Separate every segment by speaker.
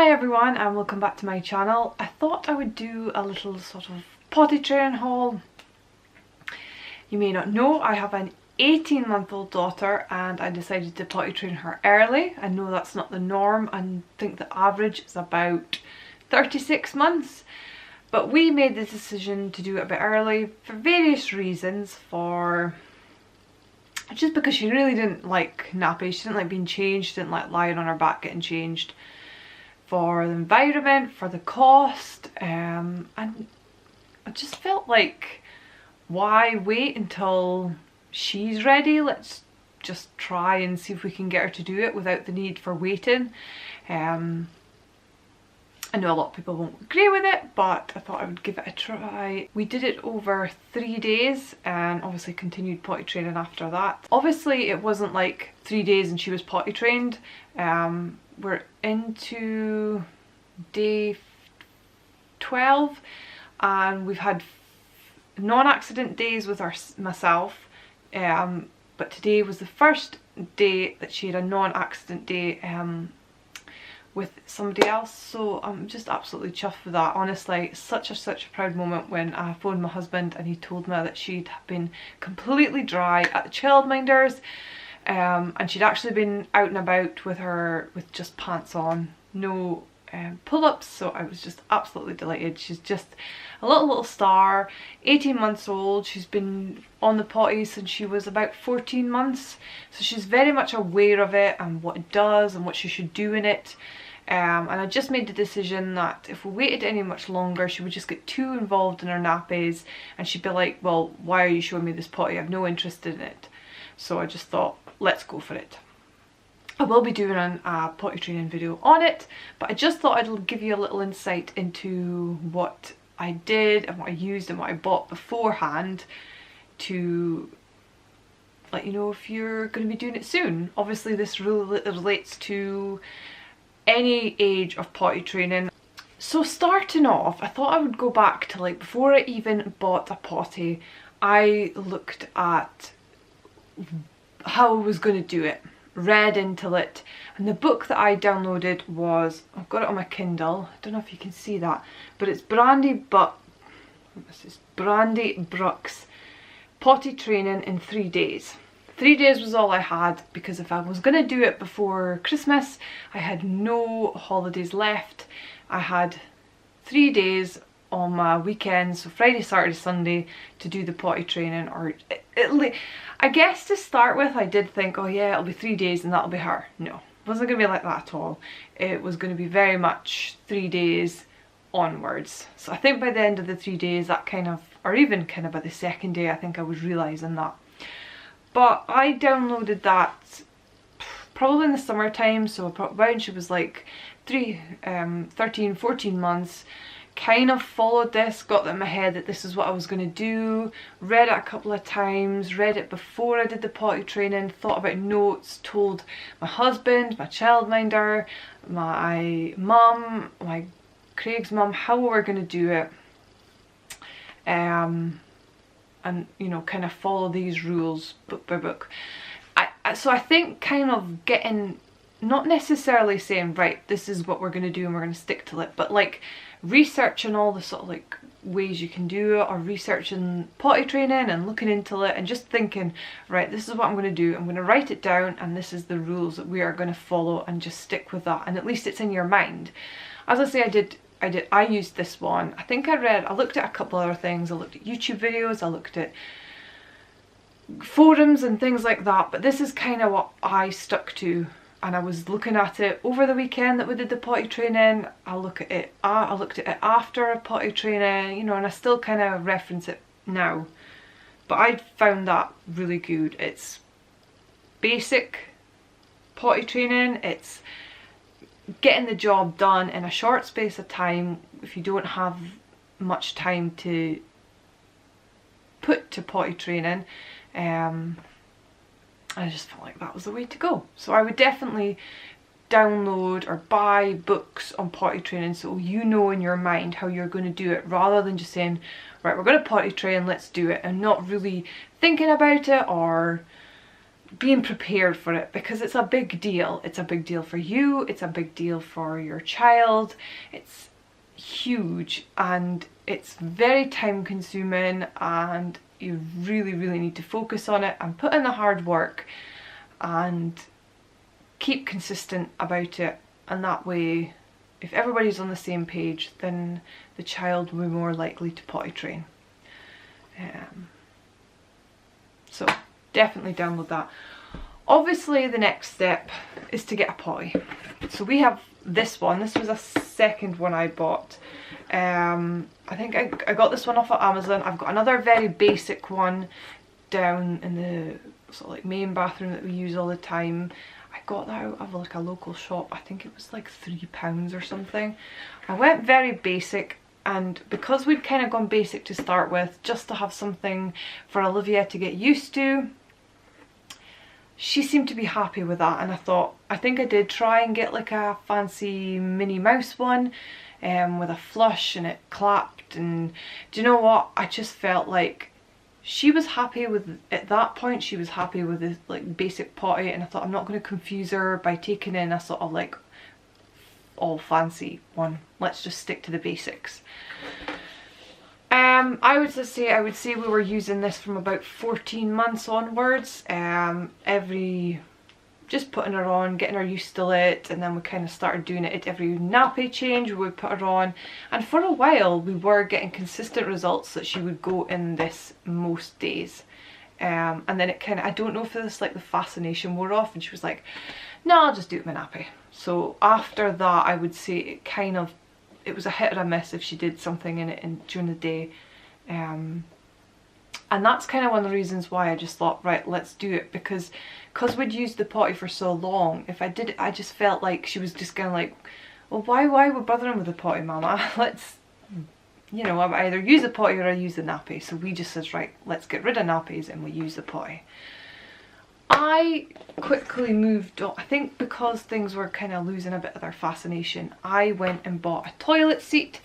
Speaker 1: Hi everyone and welcome back to my channel. I thought I would do a little sort of potty training haul. You may not know I have an 18-month-old daughter and I decided to potty train her early. I know that's not the norm and think the average is about 36 months. But we made the decision to do it a bit early for various reasons. Just because she really didn't like nappies, she didn't like being changed, she didn't like lying on her back getting changed. For the environment, for the cost, and I just felt like, why wait until she's ready? Let's just try and see if we can get her to do it without the need for waiting. I know a lot of people won't agree with it, but I thought I would give it a try. We did it over 3 days and obviously continued potty training after that. Obviously it wasn't like 3 days and she was potty trained. We're into day 12 and we've had non-accident days with myself, but today was the first day that she had a non-accident day with somebody else, so I'm just absolutely chuffed with that. Honestly, such a proud moment when I phoned my husband and he told me that she'd been completely dry at the childminders, and she'd actually been out and about with just pants on, no pull-ups, so I was just absolutely delighted. She's just a little star, 18 months old. She's been on the potty since she was about 14 months, so she's very much aware of it and what it does and what she should do in it. And I just made the decision that if we waited any much longer she would just get too involved in her nappies and she'd be like, well, why are you showing me this potty? I have no interest in it. So I just thought, let's go for it. I will be doing a potty training video on it, but I just thought I'd give you a little insight into what I did and what I used and what I bought beforehand to let you know if you're going to be doing it soon. Obviously this relates to any age of potty training. So starting off, I thought I would go back to like before I even bought a potty. I looked at how I was going to do it, read into it, and the book that I downloaded was, I've got it on my Kindle, I don't know if you can see that, but it's Brandy Brooks Potty Training in 3 Days. 3 days was all I had because if I was going to do it before Christmas, I had no holidays left. I had 3 days on my weekends, so Friday, Saturday, Sunday, to do the potty training. Or I guess to start with I did think, oh yeah, it'll be 3 days and that'll be her. No, it wasn't going to be like that at all. It was going to be very much 3 days onwards. So I think by the end of the 3 days, that kind of, or even kind of by the second day, I think I was realising that. But I downloaded that probably in the summertime, so when she was like 13, 14 months, kind of followed this, got that in my head that this is what I was going to do, read it a couple of times, read it before I did the potty training, thought about notes, told my husband, my childminder, my mum, Craig's mum, how we were going to do it. And you know, kind of follow these rules book by book. So I think kind of getting, not necessarily saying, right, this is what we're going to do and we're going to stick to it, but like researching all the sort of like ways you can do it, or researching potty training and looking into it and just thinking, right, this is what I'm going to do, I'm going to write it down and this is the rules that we are going to follow, and just stick with that, and at least it's in your mind. As I say, I used this one. I think I looked at a couple other things. I looked at YouTube videos, I looked at forums and things like that, but this is kind of what I stuck to. And I was looking at it over the weekend that we did the potty training. I looked at it after potty training, you know, and I still kind of reference it now. But I found that really good. It's basic potty training. It's getting the job done in a short space of time if you don't have much time to put to potty training. I just felt like that was the way to go. So I would definitely download or buy books on potty training, so you know in your mind how you're going to do it, rather than just saying, right, we're going to potty train, let's do it, and not really thinking about it or being prepared for it, because it's a big deal. It's a big deal for you, it's a big deal for your child, it's huge and it's very time consuming, and you really need to focus on it and put in the hard work and keep consistent about it. And that way, if everybody's on the same page, then the child will be more likely to potty train. So definitely download that. Obviously the next step is to get a potty. So we have this one. This was a second one I bought. I think I got this one off of Amazon. I've got another very basic one down in the sort of like main bathroom that we use all the time. I got that out of like a local shop. I think it was like £3 or something. I went very basic, and because we'd kind of gone basic to start with, just to have something for Olivia to get used to, she seemed to be happy with that. And I thought, I think I did try and get like a fancy Minnie Mouse one with a flush and it clapped, and do you know what, I just felt like she was happy with, at that point she was happy with this like basic potty, and I thought I'm not going to confuse her by taking in a sort of like all fancy one. Let's just stick to the basics. I would say we were using this from about 14 months onwards. Just putting her on, getting her used to it, and then we kind of started doing it at every nappy change. We would put her on, and for a while we were getting consistent results that she would go in this most days. And then it kind of, I don't know if this like the fascination wore off, and she was like, no, I'll just do it with my nappy. So after that, I would say it was a hit or a miss if she did something in it during the day. And that's kind of one of the reasons why I just thought, right, let's do it, because we'd used the potty for so long. If I did it, I just felt like she was just kind of like, well, why we're bothering with the potty, mama? Let's, you know, I either use the potty or I use the nappy. So we just said, right, let's get rid of nappies and we use the potty. I quickly moved on. I think because things were kind of losing a bit of their fascination, I went and bought a toilet seat.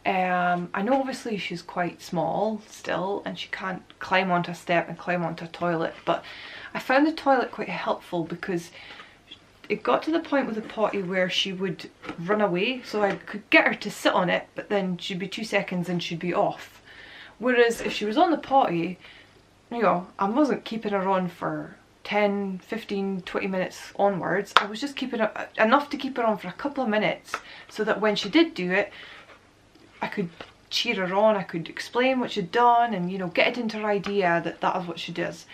Speaker 1: I know obviously she's quite small still and she can't climb onto a step and climb onto a toilet, but I found the toilet quite helpful because it got to the point with the potty where she would run away, so I could get her to sit on it, but then she'd be 2 seconds and she'd be off. Whereas if she was on the potty, you know, I wasn't keeping her on for 10, 15, 20 minutes onwards. I was just keeping her enough to keep her on for a couple of minutes so that when she did do it, I could cheer her on, I could explain what she'd done and, you know, get it into her idea that that is what she does.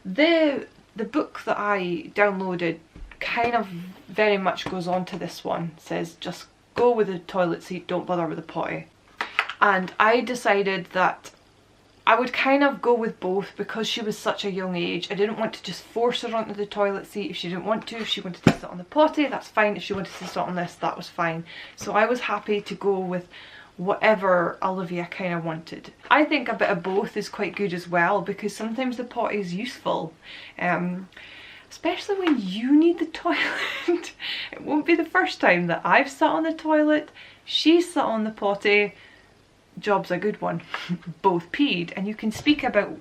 Speaker 1: The book that I downloaded kind of very much goes on to this one. It says just go with the toilet seat, don't bother with the potty. And I decided that I would kind of go with both because she was such a young age. I didn't want to just force her onto the toilet seat if she didn't want to. If she wanted to sit on the potty, that's fine. If she wanted to sit on this, that was fine. So I was happy to go with whatever Olivia kind of wanted. I think a bit of both is quite good as well, because sometimes the potty is useful, especially when you need the toilet. It won't be the first time that I've sat on the toilet, she's sat on the potty, job's a good one. Both peed, and you can speak about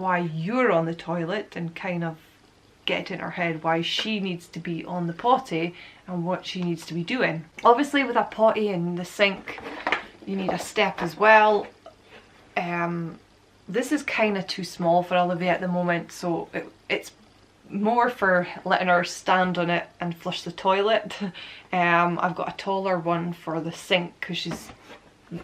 Speaker 1: why you're on the toilet and kind of get in her head why she needs to be on the potty and what she needs to be doing. Obviously with a potty and the sink you need a step as well. This is kind of too small for Olivia at the moment, so it's more for letting her stand on it and flush the toilet. I've got a taller one for the sink because she's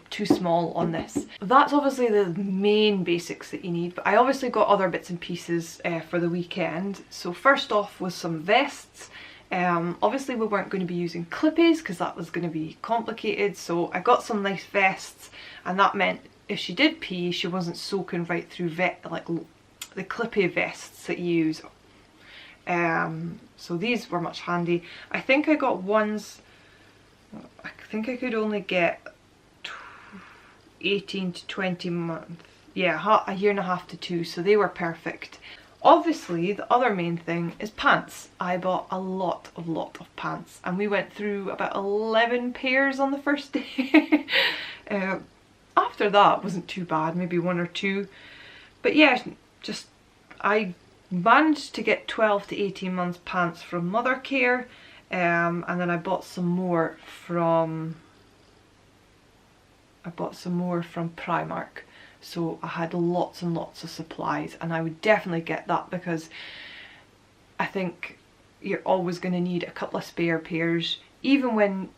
Speaker 1: too small on this. That's obviously the main basics that you need, but I obviously got other bits and pieces for the weekend. So first off was some vests. Obviously we weren't going to be using clippies because that was going to be complicated, so I got some nice vests, and that meant if she did pee she wasn't soaking right through like the clippy vests that you use. So these were much handy. I think I got ones, I think I could only get 18 to 20 months, yeah, a year and a half to 2, so they were perfect. Obviously the other main thing is pants. I bought a lot of pants, and we went through about 11 pairs on the first day. After that wasn't too bad, maybe 1 or 2, but yeah, just I managed to get 12 to 18 months pants from Mother Care, and then I bought some more from Primark. So I had lots and lots of supplies, and I would definitely get that because I think you're always going to need a couple of spare pairs. Even when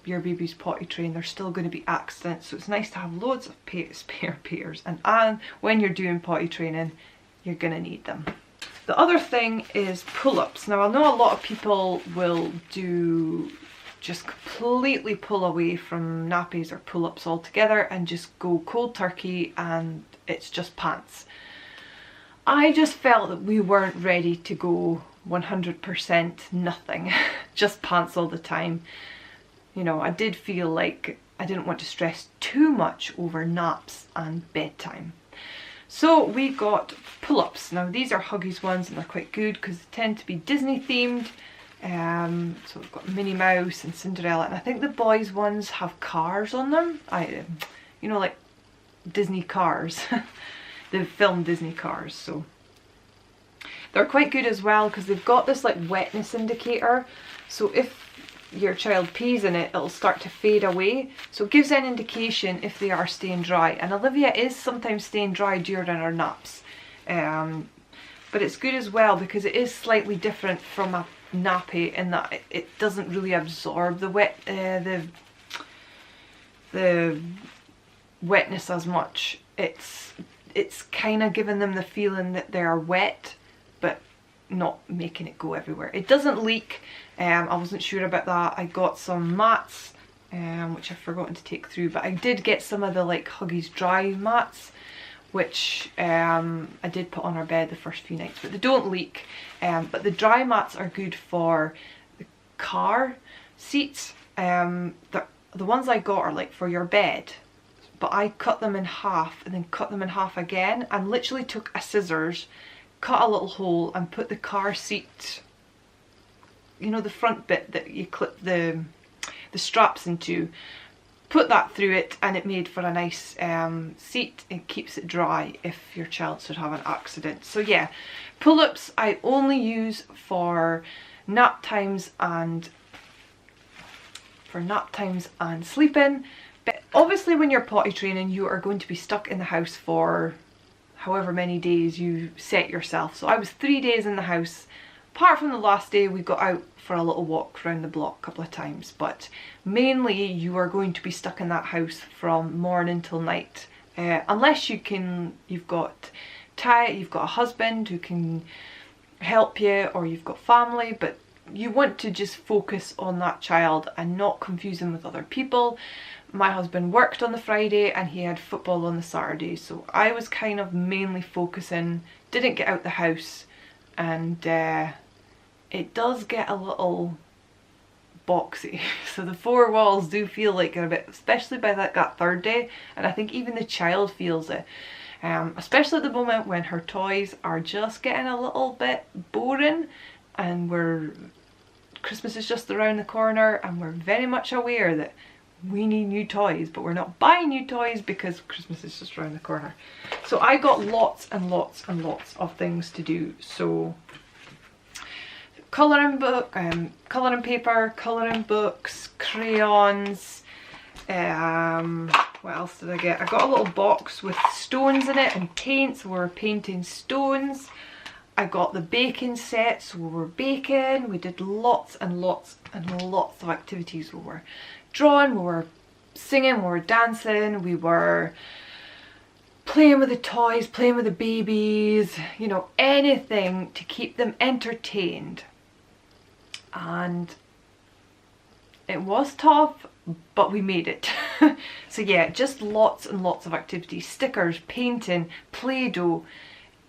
Speaker 1: your baby's potty trained, there's still going to be accidents, so it's nice to have loads of spare pairs, and when you're doing potty training, you're going to need them. The other thing is pull-ups. Now I know a lot of people will just completely pull away from nappies or pull-ups altogether and just go cold turkey and it's just pants. I just felt that we weren't ready to go 100% nothing, just pants all the time. You know, I did feel like I didn't want to stress too much over naps and bedtime. So we got pull-ups. Now these are Huggies ones and they're quite good because they tend to be Disney themed. So we've got Minnie Mouse and Cinderella, and I think the boys ones have cars on them. You know, like Disney cars. They've filmed Disney cars, so they're quite good as well because they've got this like wetness indicator. So if your child pees in it, it'll start to fade away. So it gives an indication if they are staying dry. And Olivia is sometimes staying dry during her naps. But it's good as well because it is slightly different from a nappy in that it doesn't really absorb the wetness as much. It's kind of giving them the feeling that they are wet, but not making it go everywhere. It doesn't leak. I wasn't sure about that. I got some mats, which I've forgotten to take through, but I did get some of the like Huggies dry mats, which I did put on our bed the first few nights, but they don't leak. But the dry mats are good for the car seats. The ones I got are like for your bed, but I cut them in half and then cut them in half again, and literally took a scissors, cut a little hole and put the car seat, you know, the front bit that you clip the straps into, put that through it, and it made for a nice seat. It keeps it dry if your child should have an accident. So yeah, pull-ups I only use for nap times and sleeping. But obviously when you're potty training, you are going to be stuck in the house for however many days you set yourself. So I was 3 days in the house. Apart from the last day, we got out for a little walk around the block a couple of times, but mainly you are going to be stuck in that house from morning till night, unless you've got a husband who can help you, or you've got family, but you want to just focus on that child and not confuse him with other people. My husband worked on the Friday and he had football on the Saturday, so I was kind of mainly focusing, didn't get out the house, and it does get a little boxy. So the four walls do feel like a bit, especially by that third day, and I think even the child feels it. Especially at the moment when her toys are just getting a little bit boring, and Christmas is just around the corner, and we're very much aware that we need new toys, but we're not buying new toys because Christmas is just around the corner. So I got lots and lots and lots of things to do. So colouring book, colouring paper, colouring books, crayons. What else did I get? I got a little box with stones in it and paints. We were painting stones. I got the baking set, so we were baking. We did lots and lots and lots of activities. We were drawing, we were singing, we were dancing, we were playing with the toys, playing with the babies, you know, anything to keep them entertained. And it was tough, but we made it. So yeah, just lots and lots of activities, stickers, painting, Play-Doh,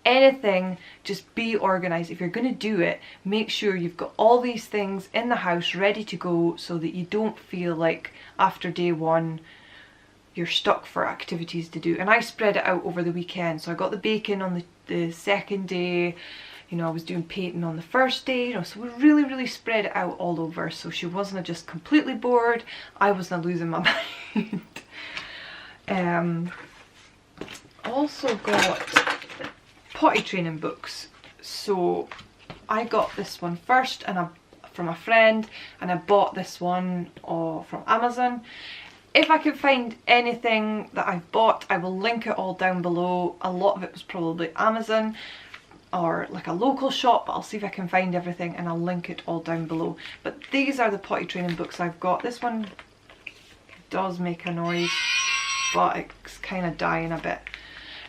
Speaker 1: anything. Just be organised. If you're going to do it, make sure you've got all these things in the house ready to go, so that you don't feel like after day one you're stuck for activities to do. And I spread it out over the weekend, so I got the baking on the second day, you know, I was doing painting on the first day, you know, so we really spread it out all over, so she wasn't just completely bored, I wasn't losing my mind. Also got potty training books. So I got this one first and from a friend, and I bought this one from Amazon. If I can find anything that I've bought, I will link it all down below. A lot of it was probably Amazon or like a local shop, but I'll see if I can find everything and I'll link it all down below. But these are the potty training books I've got. This one does make a noise, but it's kind of dying a bit.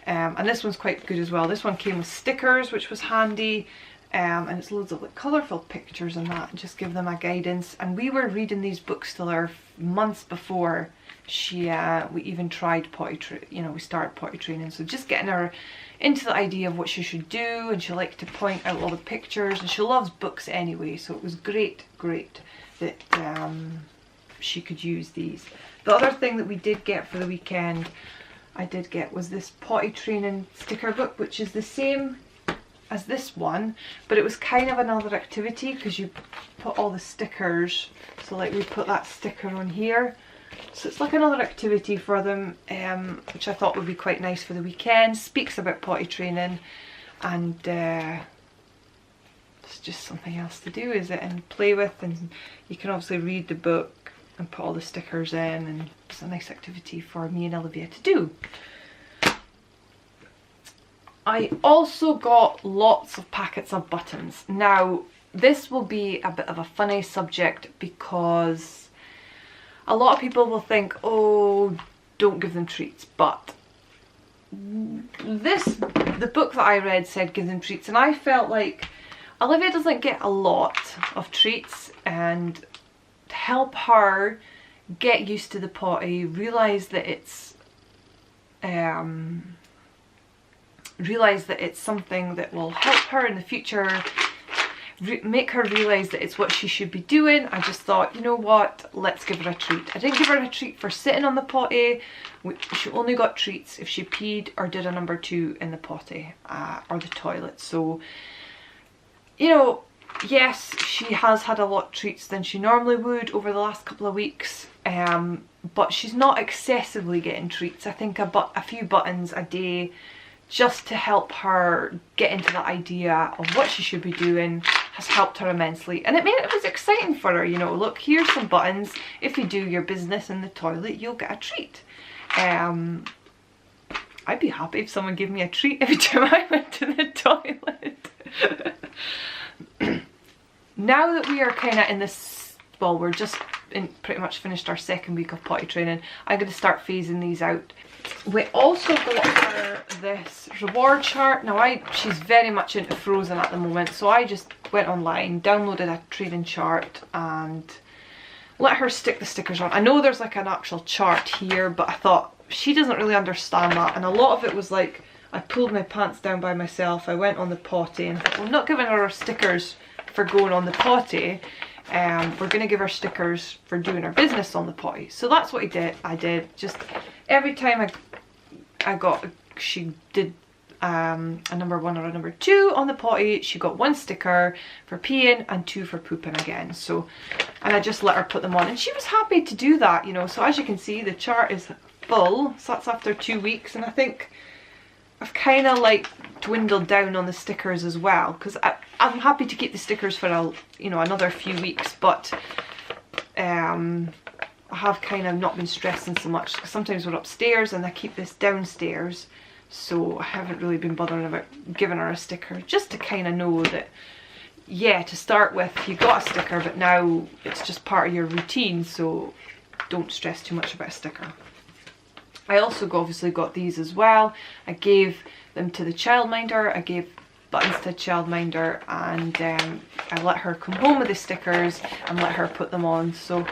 Speaker 1: And this one's quite good as well. This one came with stickers, which was handy. And it's loads of like colourful pictures and that, just give them a guidance. And we were reading these books till our months before we even tried we started potty training. So just getting her into the idea of what she should do, and she liked to point out all the pictures, and she loves books anyway, so it was great that she could use these. The other thing that we did get for the weekend, was this potty training sticker book, which is the same as this one, but it was kind of another activity because you put all the stickers. So like we put that sticker on here, so it's like another activity for them, which I thought would be quite nice for the weekend. Speaks about potty training, and it's just something else to do, is it, and play with, and you can obviously read the book and put all the stickers in, and it's a nice activity for me and Olivia to do. I also got lots of packets of buttons. Now, this will be a bit of a funny subject because a lot of people will think, oh, don't give them treats, but the book that I read said give them treats, and I felt like Olivia doesn't get a lot of treats, and to help her get used to the potty, realise that it's something that will help her in the future, make her realise that it's what she should be doing. I just thought, you know what, let's give her a treat. I didn't give her a treat for sitting on the potty. She only got treats if she peed or did a number 2 in the potty or the toilet. So, you know, yes, she has had a lot of treats than she normally would over the last couple of weeks, but she's not excessively getting treats. I think a few buttons a day, just to help her get into the idea of what she should be doing, has helped her immensely. And it was exciting for her, you know, look, here's some buttons. If you do your business in the toilet, you'll get a treat. I'd be happy if someone gave me a treat every time I went to the toilet. Now that we are kind of in this, well, we're just pretty much finished our second week of potty training, I'm going to start phasing these out. We also got her this reward chart. Now she's very much into Frozen at the moment, so I just went online, downloaded a training chart and let her stick the stickers on. I know there's like an actual chart here, but I thought she doesn't really understand that, and a lot of it was like I pulled my pants down by myself, I went on the potty, and I thought, well, I'm not giving her stickers for going on the potty. We're going to give her stickers for doing her business on the potty. So that's what I did. Just every time she did a number 1 or a number 2 on the potty, she got 1 sticker for peeing and 2 for pooping again. So, and I just let her put them on, and she was happy to do that, you know. So as you can see, the chart is full. So that's after 2 weeks, and I think I've kind of like dwindled down on the stickers as well, because I'm happy to keep the stickers for another few weeks, but I have kind of not been stressing so much, because sometimes we're upstairs and I keep this downstairs, so I haven't really been bothering about giving her a sticker, just to kind of know that, yeah, to start with you got a sticker, but now it's just part of your routine, so don't stress too much about a sticker. I also obviously got these as well. I gave them to the childminder. I gave buttons to the childminder, and I let her come home with the stickers and let her put them on. So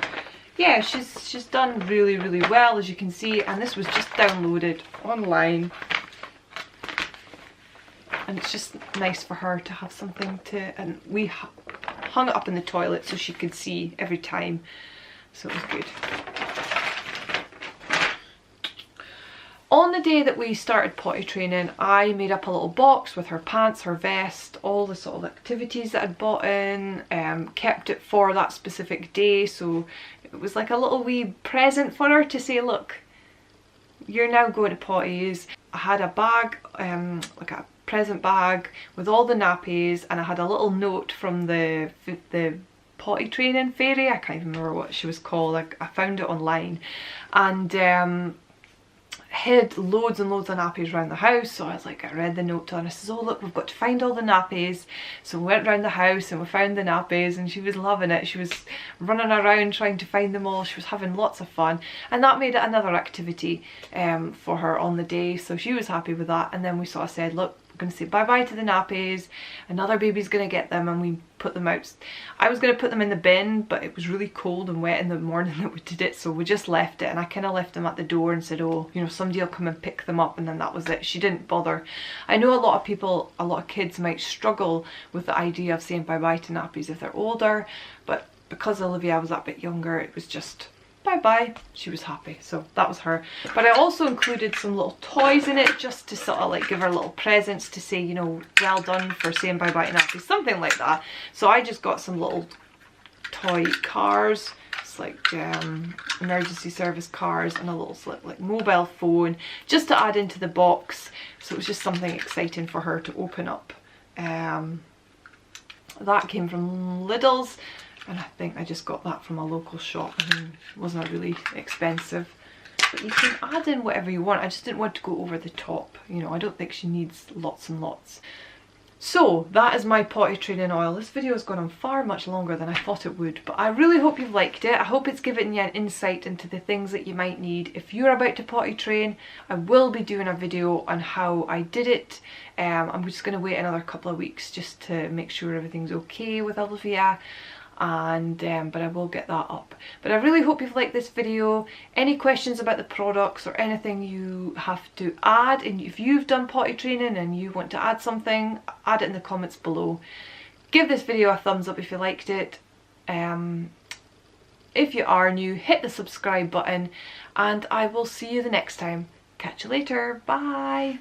Speaker 1: yeah, she's done really, really well, as you can see, and this was just downloaded online, and it's just nice for her to have something to, and we hung it up in the toilet so she could see every time, so it was good. On the day that we started potty training, I made up a little box with her pants, her vest, all the sort of activities that I'd bought in, kept it for that specific day, so it was like a little wee present for her to say, look, you're now going to potties. I had a bag, like a present bag with all the nappies, and I had a little note from the potty training fairy. I can't even remember what she was called. I found it online, and hid loads and loads of nappies around the house. So I was like, I read the note to her and I says, oh look, we've got to find all the nappies. So we went around the house and we found the nappies, and she was loving it. She was running around trying to find them all. She was having lots of fun, and that made it another activity for her on the day, so she was happy with that. And then we sort of said, look, we're going to say bye bye to the nappies, another baby's going to get them, and we put them out. I was going to put them in the bin, but it was really cold and wet in the morning that we did it, so we just left it, and I kind of left them at the door and said, oh, you know, somebody will come and pick them up, and then that was it. She didn't bother. I know a lot of people, a lot of kids might struggle with the idea of saying bye bye to nappies if they're older, but because Olivia was that bit younger, it was just bye bye. She was happy, so that was her. But I also included some little toys in it, just to sort of like give her little presents to say, you know, well done for saying bye bye to nappies, something like that. So I just got some little toy cars. It's like emergency service cars, and a little like mobile phone, just to add into the box. So it was just something exciting for her to open up. That came from Lidl's, and I think I just got that from a local shop. I mean, it wasn't really expensive. But you can add in whatever you want. I just didn't want to go over the top. You know, I don't think she needs lots and lots. So that is my potty training oil. This video has gone on far much longer than I thought it would, but I really hope you've liked it. I hope it's given you an insight into the things that you might need if you're about to potty train. I will be doing a video on how I did it. I'm just going to wait another couple of weeks just to make sure everything's okay with Olivia. And but I will get that up. But I really hope you've liked this video. Any questions about the products or anything you have to add, and if you've done potty training and you want to add something, add it in the comments below. Give this video a thumbs up if you liked it. If you are new, hit the subscribe button, and I will see you the next time. Catch you later. Bye.